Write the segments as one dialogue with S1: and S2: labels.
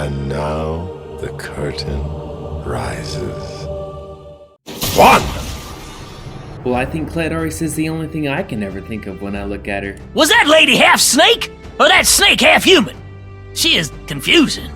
S1: And now the curtain rises. 1!
S2: Well, I think Clitoris is the only thing I can ever think of when I look at her.
S3: Was that lady half snake? Or that snake half human? She is confusing.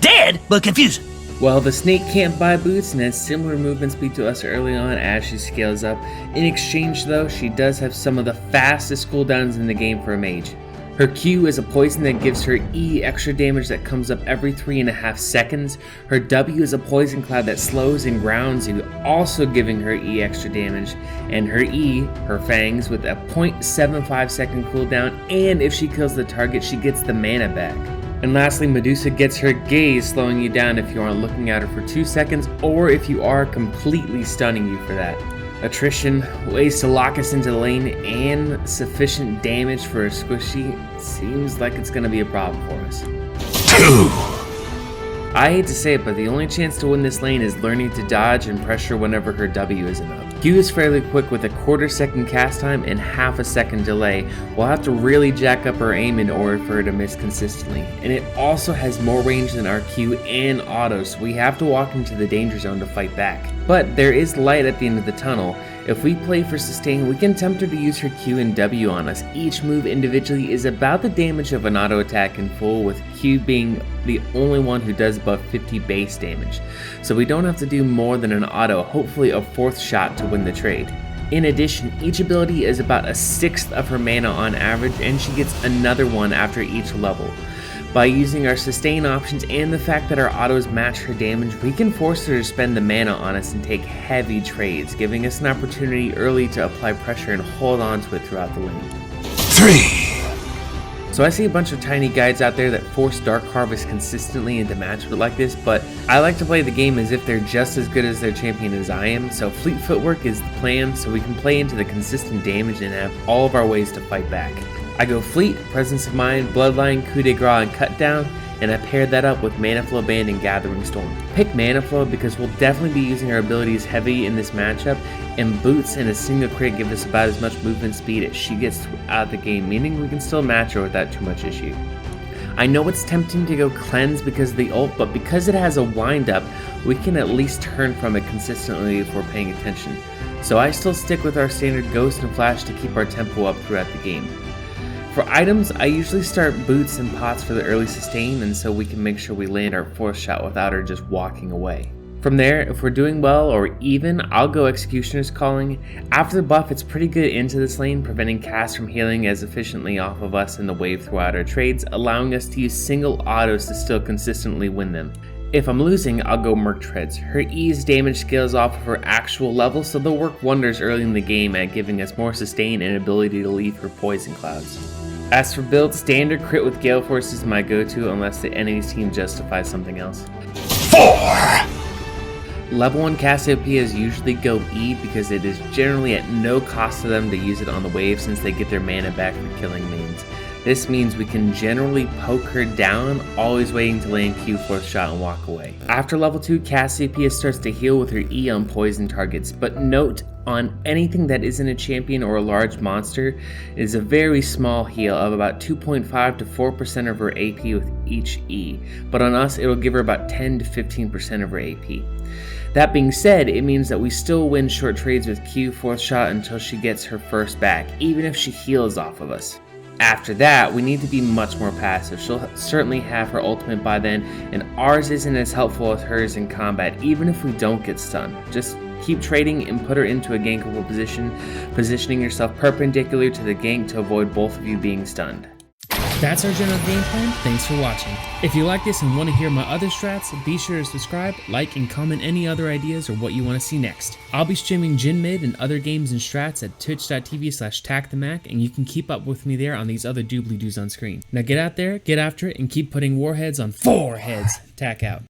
S3: Dead, but confusing.
S2: Well, the snake can't buy boots and has similar movement speed to us early on as she scales up. In exchange though, she does have some of the fastest cooldowns in the game for a mage. Her Q is a poison that gives her E extra damage that comes up every 3.5 seconds. Her W is a poison cloud that slows and grounds you, also giving her E extra damage. And her E, her fangs, with a 0.75 second cooldown, and if she kills the target, she gets the mana back. And lastly, Medusa gets her gaze, slowing you down if you aren't looking at her for 2 seconds, or if you are, completely stunning you for that. Attrition, ways to lock us into the lane, and sufficient damage for a squishy seems like it's going to be a problem for us.
S1: 2!
S2: I hate to say it, but the only chance to win this lane is learning to dodge and pressure whenever her W isn't up. Q is fairly quick with a 1/4 second cast time and 1/2 second delay. We'll have to really jack up her aim in order for her to miss consistently. And it also has more range than our Q and auto, so we have to walk into the danger zone to fight back. But there is light at the end of the tunnel. If we play for sustain, we can tempt her to use her Q and W on us. Each move individually is about the damage of an auto attack in full, with Q being the only one who does above 50 base damage. So we don't have to do more than an auto, hopefully a 4th shot to win the trade. In addition, each ability is about 1/6 of her mana on average, and she gets another one after each level. By using our sustain options and the fact that our autos match her damage, we can force her to spend the mana on us and take heavy trades, giving us an opportunity early to apply pressure and hold on to it throughout the lane.
S1: 3!
S2: So I see a bunch of tiny guides out there that force Dark Harvest consistently into matchups like this, but I like to play the game as if they're just as good as their champion as I am, so Fleet Footwork is the plan so we can play into the consistent damage and have all of our ways to fight back. I go Fleet, Presence of Mind, Bloodline, Coup de Grace, and Cut Down, and I pair that up with Mana Flow Band and Gathering Storm. Pick Mana Flow because we'll definitely be using our abilities heavy in this matchup, and Boots and a single crit give us about as much movement speed as she gets throughout the game, meaning we can still match her without too much issue. I know it's tempting to go Cleanse because of the ult, but because it has a wind up, we can at least turn from it consistently if we're paying attention. So I still stick with our standard Ghost and Flash to keep our tempo up throughout the game. For items, I usually start Boots and Pots for the early sustain, and so we can make sure we land our 4th shot without her just walking away. From there, if we're doing well or even, I'll go Executioner's Calling. After the buff, it's pretty good into this lane, preventing casts from healing as efficiently off of us in the wave throughout our trades, allowing us to use single autos to still consistently win them. If I'm losing, I'll go Merc Treads. Her E's damage scales off of her actual level, so they'll work wonders early in the game at giving us more sustain and ability to leave her poison clouds. As for build, standard crit with Gale Force is my go-to unless the enemy's team justifies something else.
S1: 4!
S2: Level 1 Cassiopeias usually go E because it is generally at no cost to them to use it on the wave since they get their mana back for killing mains. This means we can generally poke her down, always waiting to land Q 4th shot and walk away. After level 2, Cassiopeia starts to heal with her E on poison targets, but note, on anything that isn't a champion or a large monster, it is a very small heal of about 2.5 to 4% of her AP with each E, but on us it will give her about 10 to 15% of her AP. That being said, it means that we still win short trades with Q 4th shot until she gets her first back, even if she heals off of us. After that, we need to be much more passive. She'll certainly have her ultimate by then, and ours isn't as helpful as hers in combat, even if we don't get stunned. Just keep trading and put her into a gankable position, positioning yourself perpendicular to the gank to avoid both of you being stunned.
S4: That's our general game plan. Thanks for watching. If you like this and want to hear my other strats, be sure to subscribe, like, and comment any other ideas or what you want to see next. I'll be streaming Jhin Mid and other games and strats at twitch.tv/TackTheMac, and you can keep up with me there on these other doobly-doos on screen. Now get out there, get after it, and keep putting warheads on 4 heads. Tack out.